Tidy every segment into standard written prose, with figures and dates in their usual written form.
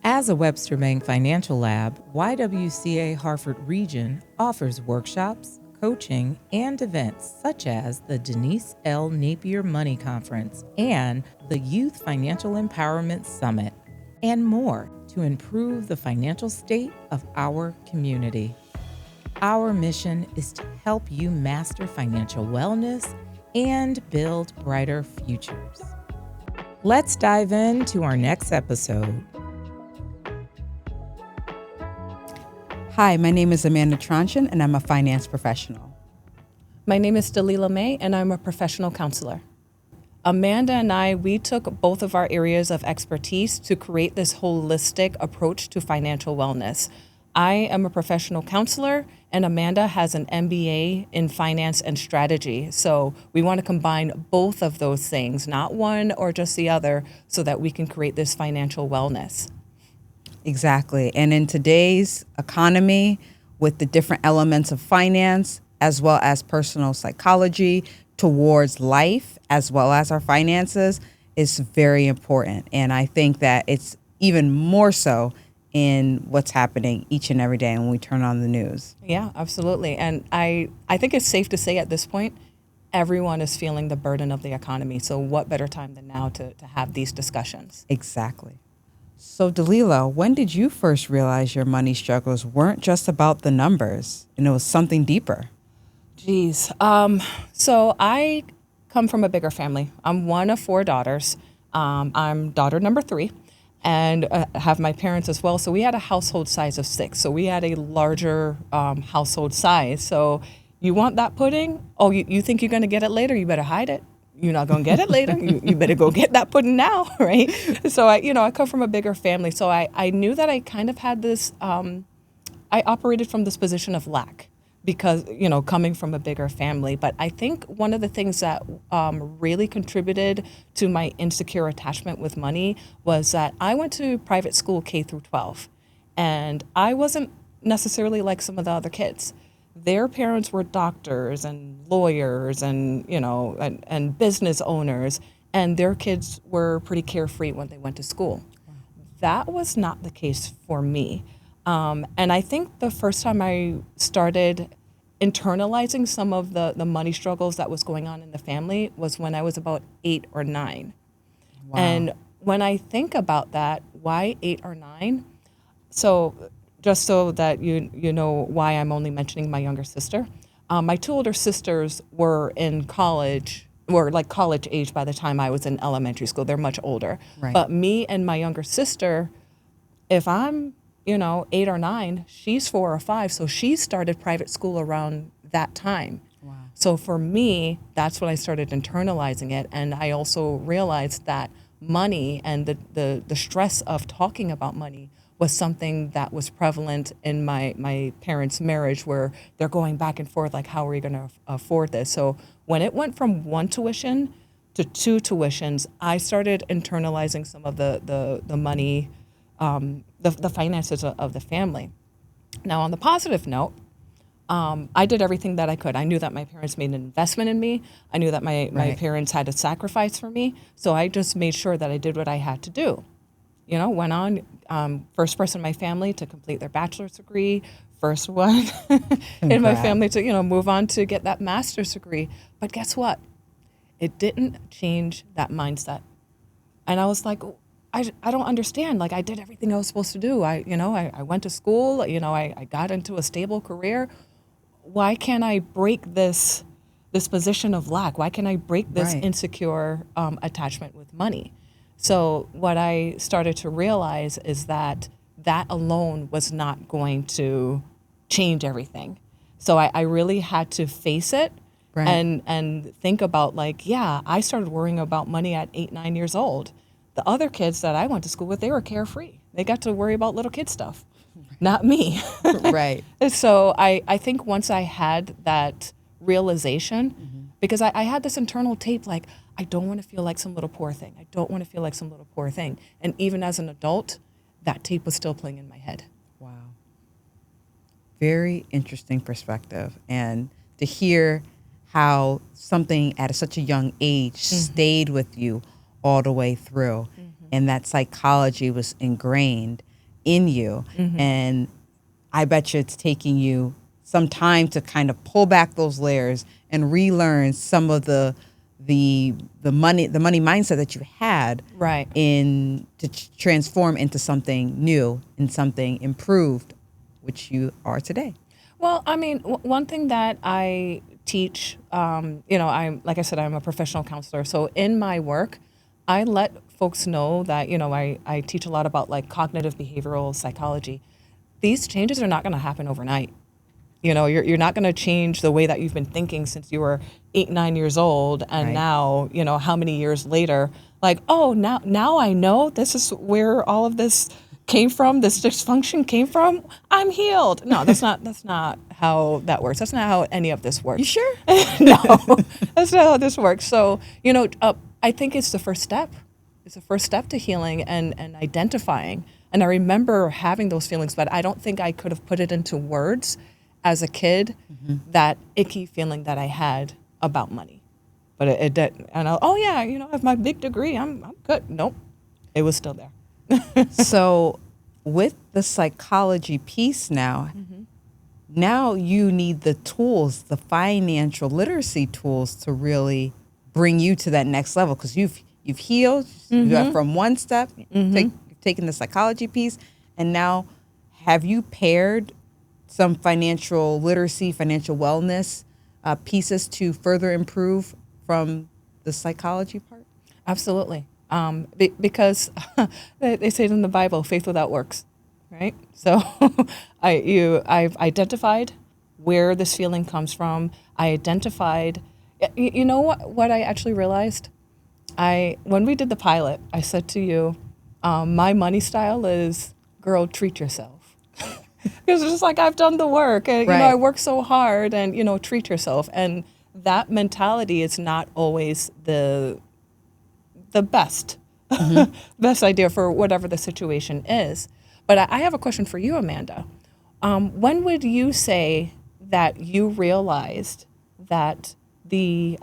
As a Webster Bank Financial Lab, YWCA Hartford Region offers workshops, coaching, and events such as the Denise L. Napier Money Conference and the Youth Financial Empowerment Summit, and more to improve the financial state of our community. Our mission is to help you master financial wellness and build brighter futures. Let's dive into our next episode. Hi, my name is Amanda Tronchen, and I'm a finance professional. My name is Dalila May, and I'm a professional counselor. Amanda and I, we took both of our areas of expertise to create this holistic approach to financial wellness. I am a professional counselor, and Amanda has an MBA in finance and strategy. So we want to combine both of those things, not one or just the other, so that we can create this financial wellness. Exactly. And in today's economy, with the different elements of finance, as well as personal psychology towards life, as well as our finances, is very important. And I think that it's even more so in what's happening each and every day when we turn on the news. Yeah, absolutely. And I think it's safe to say at this point, everyone is feeling the burden of the economy. So what better time than now to have these discussions? Exactly. So Dalila, when did you first realize your money struggles weren't just about the numbers and it was something deeper? Geez. So I come from a bigger family. I'm one of 4 daughters. I'm daughter number 3 and have my parents as well. So we had a household size of 6. So we had a larger household size. So you want that pudding? Oh, you think you're going to get it later? You better hide it. You're not going to get it later. You better go get that pudding now, right? So I come from a bigger family. So I knew that I kind of had this, I operated from this position of lack because, coming from a bigger family. But I think one of the things that really contributed to my insecure attachment with money was that I went to private school K through 12. And I wasn't necessarily like some of the other kids. Their parents were doctors and lawyers and, and business owners, and their kids were pretty carefree when they went to school. That was not the case for me. And I think the first time I started internalizing some of the money struggles that was going on in the family was when I was about 8 or 9. Wow. And when I think about that, why 8 or 9? So just so that you know why I'm only mentioning my younger sister. My 2 older sisters were in college, were like college age by the time I was in elementary school. They're much older. Right. But me and my younger sister, if I'm, 8 or 9, she's 4 or 5. So she started private school around that time. Wow. So for me, that's when I started internalizing it. And I also realized that money and the stress of talking about money was something that was prevalent in my parents' marriage, where they're going back and forth, like, how are we going to afford this? So when it went from 1 tuition to 2 tuitions, I started internalizing some of the money, the finances of the family. Now, on the positive note, I did everything that I could. I knew that my parents made an investment in me. I knew that my parents had to sacrifice for me. So I just made sure that I did what I had to do. Went on, first person in my family to complete their bachelor's degree, first one in my family to, move on to get that master's degree. But guess what? It didn't change that mindset. And I was like, I don't understand. Like, I did everything I was supposed to do. I went to school, I got into a stable career. Why can't I break this position of lack? Why can't I break this insecure attachment with money? So what I started to realize is that alone was not going to change everything. So I really had to face it and think about, I started worrying about money at 8, 9 years old. The other kids that I went to school with, they were carefree. They got to worry about little kid stuff, not me. Right. So I think once I had that realization, because I had this internal tape, like, I don't want to feel like some little poor thing. I don't want to feel like some little poor thing. And even as an adult, that tape was still playing in my head. Wow. Very interesting perspective. And to hear how something at such a young age stayed with you all the way through, and that psychology was ingrained. in you. And I bet you it's taking you some time to kind of pull back those layers and relearn some of the money mindset that you had, Right. to transform into something new and something improved, which you are today. Well, I mean, one thing that I teach, I'm, like I said, I'm a professional counselor. So in my work, I let folks know that, I teach a lot about like cognitive behavioral psychology. These changes are not going to happen overnight. You're not going to change the way that you've been thinking since you were 8, 9 years old. And Right. now, how many years later, like, oh, now I know this is where all of this came from, this dysfunction came from. I'm healed. No, that's not how that works. That's not how any of this works. You sure? No, that's not how this works. So, I think it's the first step. It's the first step to healing and identifying. And I remember having those feelings, but I don't think I could have put it into words as a kid, that icky feeling that I had about money. But it did. And I have my big degree. I'm good. Nope. It was still there. So with the psychology piece now, now you need the tools, the financial literacy tools, to really bring you to that next level, because you've healed. You got from one step, you've taken the psychology piece, and now have you paired some financial literacy, financial wellness pieces to further improve from the psychology part? Absolutely. Because they say it in the Bible, faith without works, right? So I've identified where this feeling comes from. I identified, you know what I actually realized? When we did the pilot, I said to you, my money style is, girl, treat yourself. Because it's just like, I've done the work, and Right. I work so hard, and treat yourself. And that mentality is not always the best best idea for whatever the situation is. But I have a question for you, Amanda. When would you say that you realized that the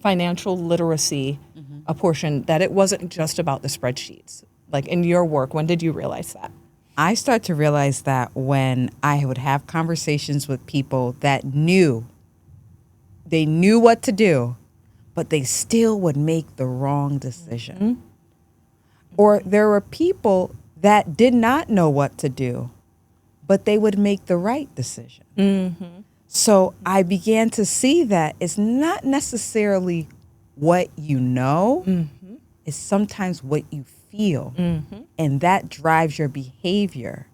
financial literacy a portion, that it wasn't just about the spreadsheets? Like in your work, when did you realize that? I start to realize that when I would have conversations with people that knew what to do, but they still would make the wrong decision. Or there were people that did not know what to do, but they would make the right decision. So I began to see that it's not necessarily what you know, it's sometimes what you feel. And that drives your behavior.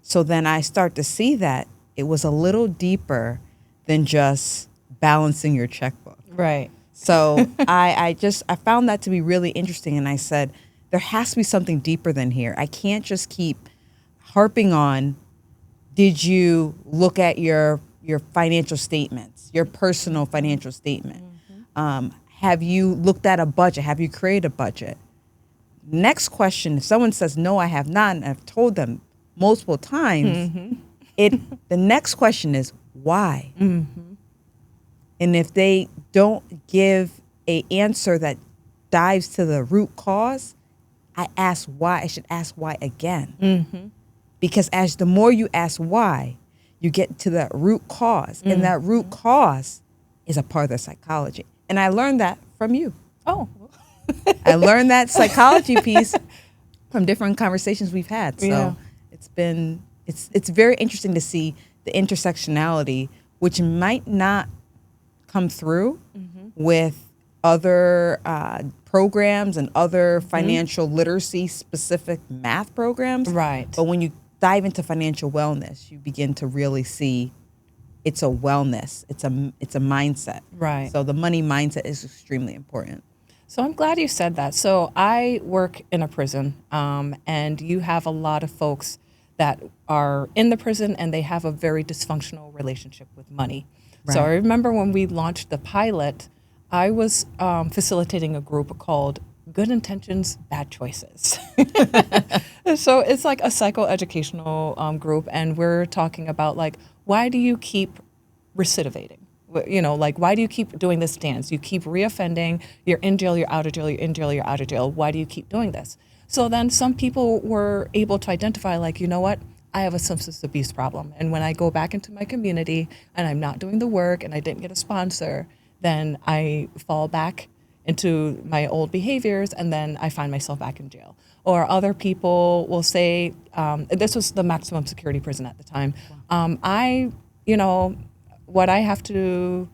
So then I start to see that it was a little deeper than just balancing your checkbook. Right. So I found that to be really interesting. And I said, there has to be something deeper than here. I can't just keep harping on, did you look at your financial statements, your personal financial statement? Have you looked at a budget? Have you created a budget? Next question, if someone says, no, I have not, and I've told them multiple times, the next question is, why? And if they don't give an answer that dives to the root cause, I ask why. I should ask why again. Because as the more you ask why, you get to the root cause. And that root cause is a part of the psychology. And I learned that from you. Oh. I learned that psychology piece from different conversations we've had. So Yeah. it's very interesting to see the intersectionality, which might not come through with other programs and other financial literacy specific math programs. Right. But when you dive into financial wellness, you begin to really see it's a wellness. It's a mindset. Right. So the money mindset is extremely important. So I'm glad you said that. So I work in a prison, and you have a lot of folks that are in the prison and they have a very dysfunctional relationship with money. So I Right. remember when we launched the pilot, I was facilitating a group called Good Intentions, Bad Choices. So it's like a psychoeducational group, and we're talking about like, why do you keep recidivating? Like, why do you keep doing this dance? You keep reoffending, you're in jail, you're out of jail, you're in jail, you're out of jail. Why do you keep doing this? So then some people were able to identify, like, you know what? I have a substance abuse problem. And when I go back into my community and I'm not doing the work and I didn't get a sponsor, then I fall back into my old behaviors and then I find myself back in jail. Or other people will say, this was the maximum security prison at the time. What I have to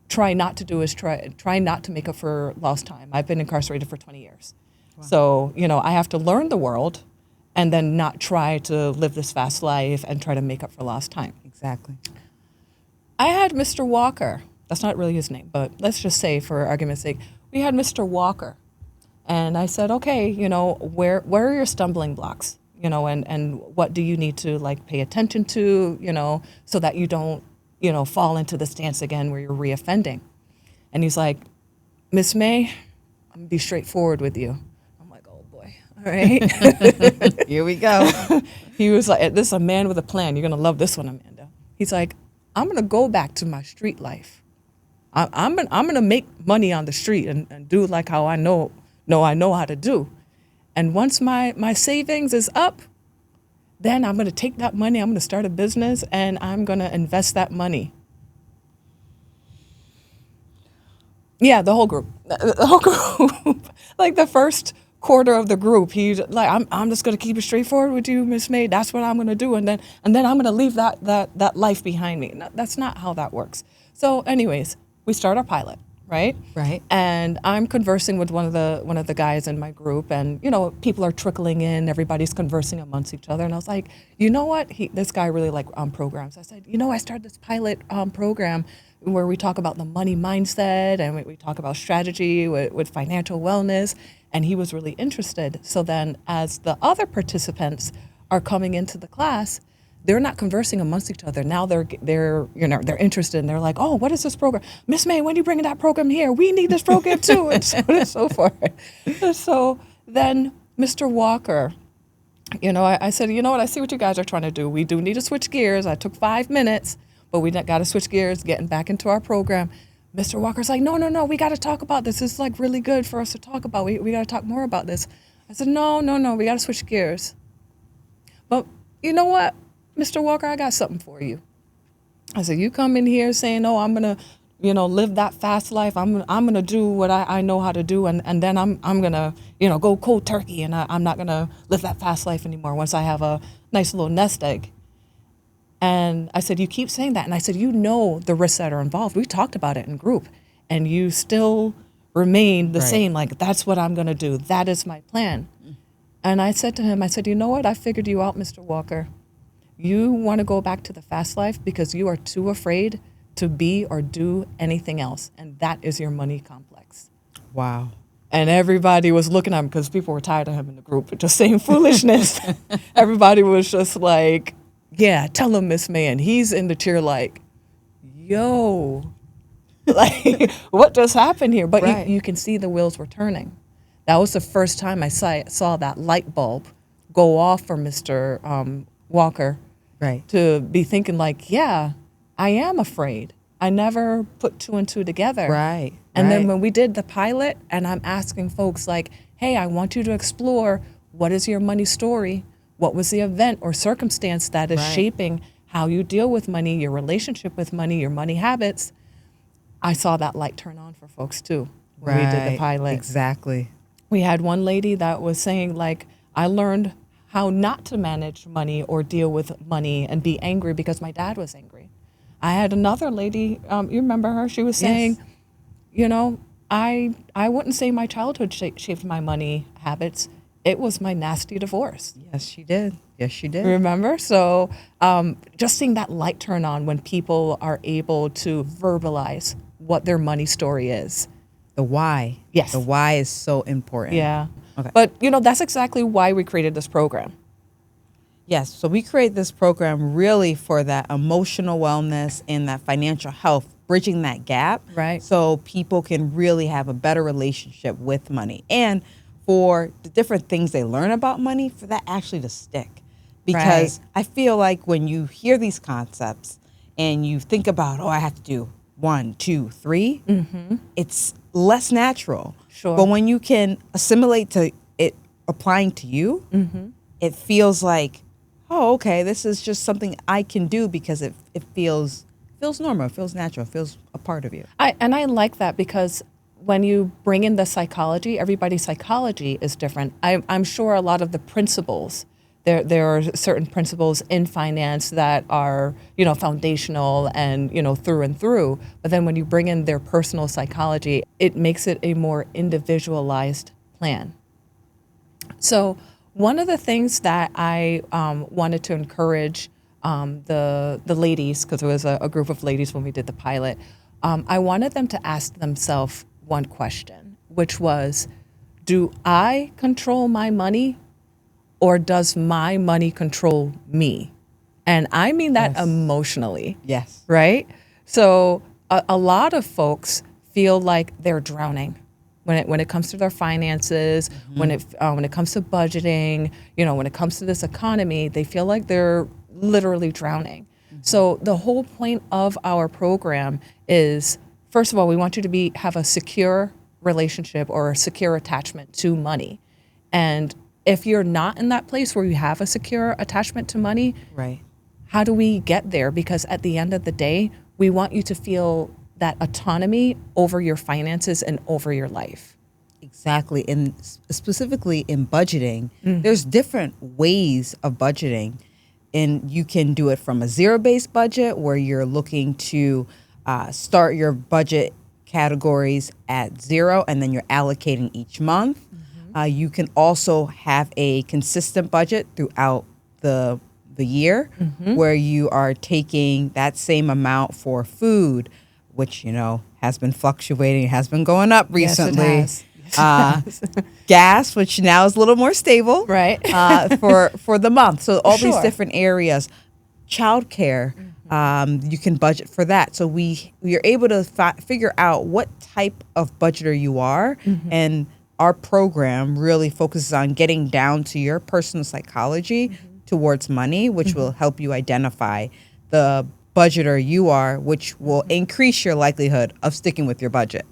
try not to do is try not to make up for lost time. I've been incarcerated for 20 years. Wow. So, I have to learn the world and then not try to live this fast life and try to make up for lost time. Exactly. I had Mr. Walker. That's not really his name, but let's just say for argument's sake, we had Mr. Walker. And I said, okay, where are your stumbling blocks? And what do you need to pay attention to, so that you don't, fall into this dance again where you're reoffending. And he's like, Miss May, I'm gonna be straightforward with you. I'm like, oh boy, all right. Here we go. He was like, this is a man with a plan. You're gonna love this one, Amanda. He's like, I'm gonna go back to my street life. I'm gonna make money on the street and do like how I know how to do. And once my savings is up, then I'm gonna take that money, I'm gonna start a business and I'm gonna invest that money. Yeah, the whole group. Like the first quarter of the group, he's like, I'm just gonna keep it straightforward with you, Miss May. That's what I'm gonna do, and then I'm gonna leave that life behind me. No, that's not how that works. So, anyways, we start our pilot, right? Right. And I'm conversing with one of the guys in my group, and people are trickling in. Everybody's conversing amongst each other, and I was like, you know what? This guy really liked programs. I said, I started this pilot program where we talk about the money mindset and we talk about strategy with financial wellness, and he was really interested. So then, as the other participants are coming into the class, they're not conversing amongst each other. Now they're interested, and they're like, oh, what is this program? Miss May, when are you bringing that program here? We need this program too, and so on and so forth. So then Mr. Walker, I said, you know what? I see what you guys are trying to do. We do need to switch gears. I took 5 minutes, but we got to switch gears, getting back into our program. Mr. Walker's like, no, we got to talk about this. This is really good for us to talk about. We got to talk more about this. I said, no, we got to switch gears. But you know what? Mr. Walker, I got something for you. I said, you come in here saying, oh, I'm going to, live that fast life. I'm going to do what I know how to do. And then I'm going to, go cold turkey. And I'm not going to live that fast life anymore once I have a nice little nest egg. And I said, you keep saying that. And I said, the risks that are involved. We talked about it in group. And you still remain the same. Like, that's what I'm going to do. That is my plan. And I said to him, you know what? I figured you out, Mr. Walker. You want to go back to the fast life because you are too afraid to be or do anything else. And that is your money complex. Wow. And everybody was looking at him because people were tired of him in the group, just saying foolishness. Everybody was just like, yeah, tell him, Miss May. And he's in the chair like, yo, like, what just happened here? But you can see the wheels were turning. That was the first time I saw that light bulb go off for Mr. Walker. Right. To be thinking like, yeah, I am afraid. I never put 2 and 2 together. Right. And then when we did the pilot, and I'm asking folks like, hey, I want you to explore, what is your money story? What was the event or circumstance that is shaping how you deal with money, your relationship with money, your money habits? I saw that light turn on for folks too when we did the pilot. Exactly. We had one lady that was saying like, I learned how not to manage money or deal with money and be angry because my dad was angry. I had another lady, you remember her? She was saying, I wouldn't say my childhood shaped my money habits. It was my nasty divorce. Yes, she did. Yes, she did. Remember? So just seeing that light turn on when people are able to verbalize what their money story is. The why. Yes. The why is so important. Yeah. Okay. But, that's exactly why we created this program. Yes. So we create this program really for that emotional wellness and that financial health, bridging that gap. Right. So people can really have a better relationship with money. And for the different things they learn about money, for that actually to stick. Because I feel like when you hear these concepts and you think about, I have to do 1, 2, 3, it's less natural. Sure. But when you can assimilate to it applying to you, it feels like, oh, okay, this is just something I can do because it feels normal, it feels natural, it feels a part of you. I like that because when you bring in the psychology, everybody's psychology is different. I'm sure a lot of the principles, there are certain principles in finance that are, foundational and, through and through. But then when you bring in their personal psychology, it makes it a more individualized plan. So one of the things that I wanted to encourage the ladies, because it was a group of ladies when we did the pilot, I wanted them to ask themselves one question, which was, do I control my money or does my money control me? And I mean that emotionally. Yes. Right? So a lot of folks feel like they're drowning when it comes to their finances, when it comes to budgeting, when it comes to this economy, they feel like they're literally drowning. So the whole point of our program is, first of all, we want you to have a secure relationship or a secure attachment to money. And if you're not in that place where you have a secure attachment to money, right, how do we get there? Because at the end of the day, we want you to feel that autonomy over your finances and over your life. Exactly. And specifically in budgeting, there's different ways of budgeting. And you can do it from a zero-based budget where you're looking to start your budget categories at zero and then you're allocating each month. You can also have a consistent budget throughout the year where you are taking that same amount for food, which, has been fluctuating, has been going up recently. Yes, it has. Gas, which now is a little more stable, right? for the month. So all these Sure. different areas, childcare, you can budget for that. So we are able to figure out what type of budgeter you are, and our program really focuses on getting down to your personal psychology towards money, which will help you identify the budgeter you are, which will increase your likelihood of sticking with your budget.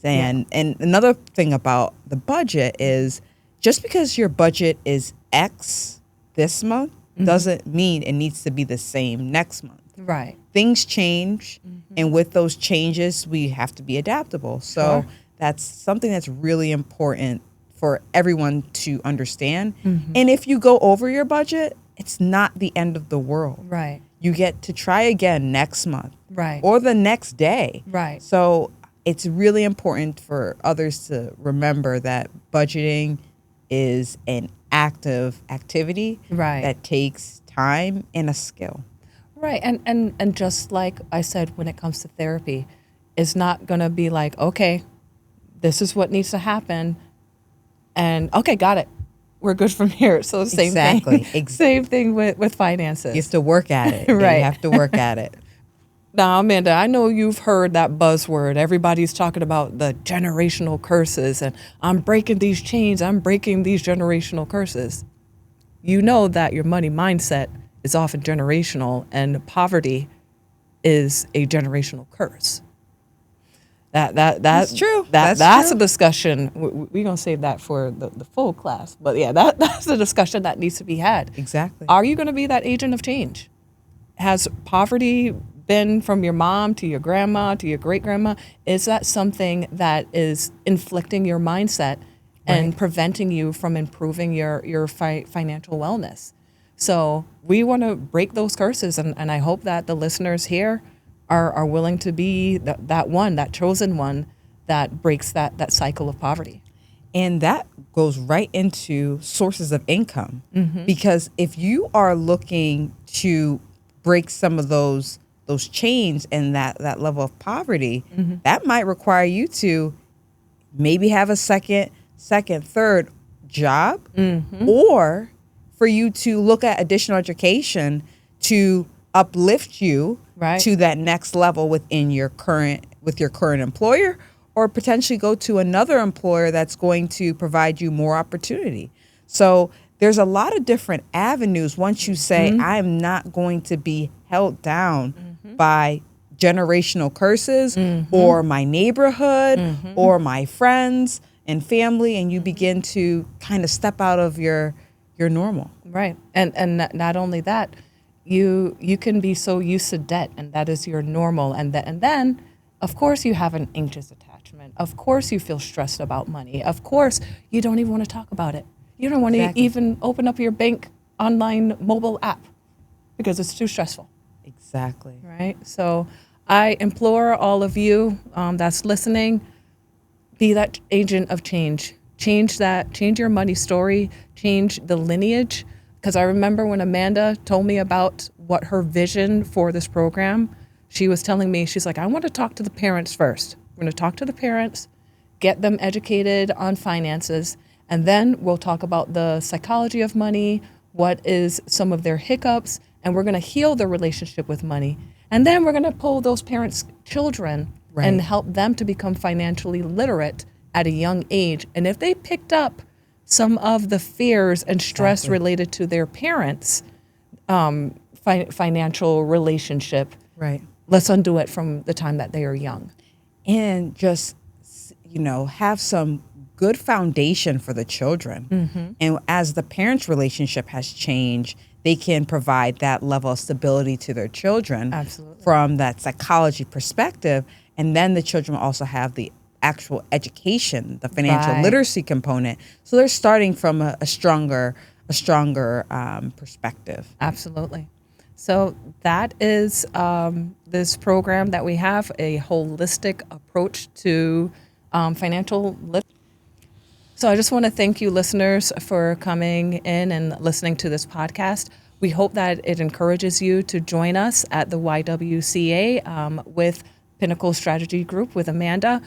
And another thing about the budget is just because your budget is X this month doesn't mean it needs to be the same next month. Right. Things change, and with those changes, we have to be adaptable. So that's something that's really important for everyone to understand. And if you go over your budget, it's not the end of the world. Right. You get to try again next month. Right. Or the next day. Right. So it's really important for others to remember that budgeting is an active activity that takes time and a skill. Right. And just like I said, when it comes to therapy, it's not going to be like, okay, this is what needs to happen. And okay, got it. We're good from here. So same thing. Same thing with finances. You have to work at it. Right. You have to work at it. Now, Amanda, I know you've heard that buzzword. Everybody's talking about the generational curses and I'm breaking these chains. I'm breaking these generational curses. You know that your money mindset is often generational and poverty is a generational curse. That's true. That's a discussion. We're going to save that for the full class. But yeah, that's a discussion that needs to be had. Exactly. Are you going to be that agent of change? Has poverty been from your mom to your grandma to your great grandma? Is that something that is inflicting your mindset and preventing you from improving your financial wellness? So we want to break those curses, and I hope that the listeners here are willing to be that chosen one that breaks that cycle of poverty. And that goes right into sources of income. Because if you are looking to break some of those chains and that level of poverty, that might require you to maybe have a second, third job, or for you to look at additional education to uplift you to that next level within your current employer, or potentially go to another employer that's going to provide you more opportunity. So there's a lot of different avenues once you say, I'm not going to be held down by generational curses or my neighborhood or my friends. and family, and you begin to kind of step out of your normal. Right. And not only that, you can be so used to debt, and that is your normal, and then of course you have an anxious attachment. Of course you feel stressed about money. Of course you don't even want to talk about it. You don't want to Exactly. even open up your bank online mobile app because it's too stressful. Exactly. Right? So I implore all of you that's listening, be that agent of change. Change your money story, change the lineage. Because I remember when Amanda told me about what her vision for this program, she was telling me, she's like, I want to talk to the parents first. We're going to talk to the parents, get them educated on finances, and then we'll talk about the psychology of money, what is some of their hiccups, and we're going to heal their relationship with money. And then we're going to pull those parents' children and Right. help them to become financially literate at a young age. And if they picked up some of the fears and stress Exactly. related to their parents' financial relationship, Right. let's undo it from the time that they are young. And just, have some good foundation for the children. And as the parents' relationship has changed, they can provide that level of stability to their children. Absolutely. From that psychology perspective. And then the children also have the actual education, the financial Right. literacy component. So they're starting from a stronger perspective. Absolutely. So that is this program that we have, a holistic approach to financial literacy. So I just want to thank you, listeners, for coming in and listening to this podcast. We hope that it encourages you to join us at the YWCA with Pinnacle Strategy Group with Amanda,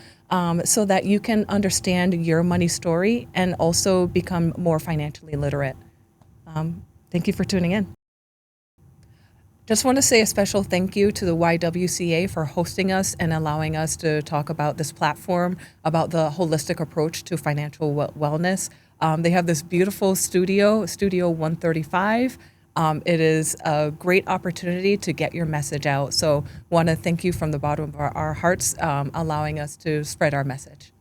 so that you can understand your money story and also become more financially literate. Thank you for tuning in. Just want to say a special thank you to the YWCA for hosting us and allowing us to talk about this platform, about the holistic approach to financial wellness. They have this beautiful studio, Studio 135. It is a great opportunity to get your message out. So want to thank you from the bottom of our hearts, allowing us to spread our message.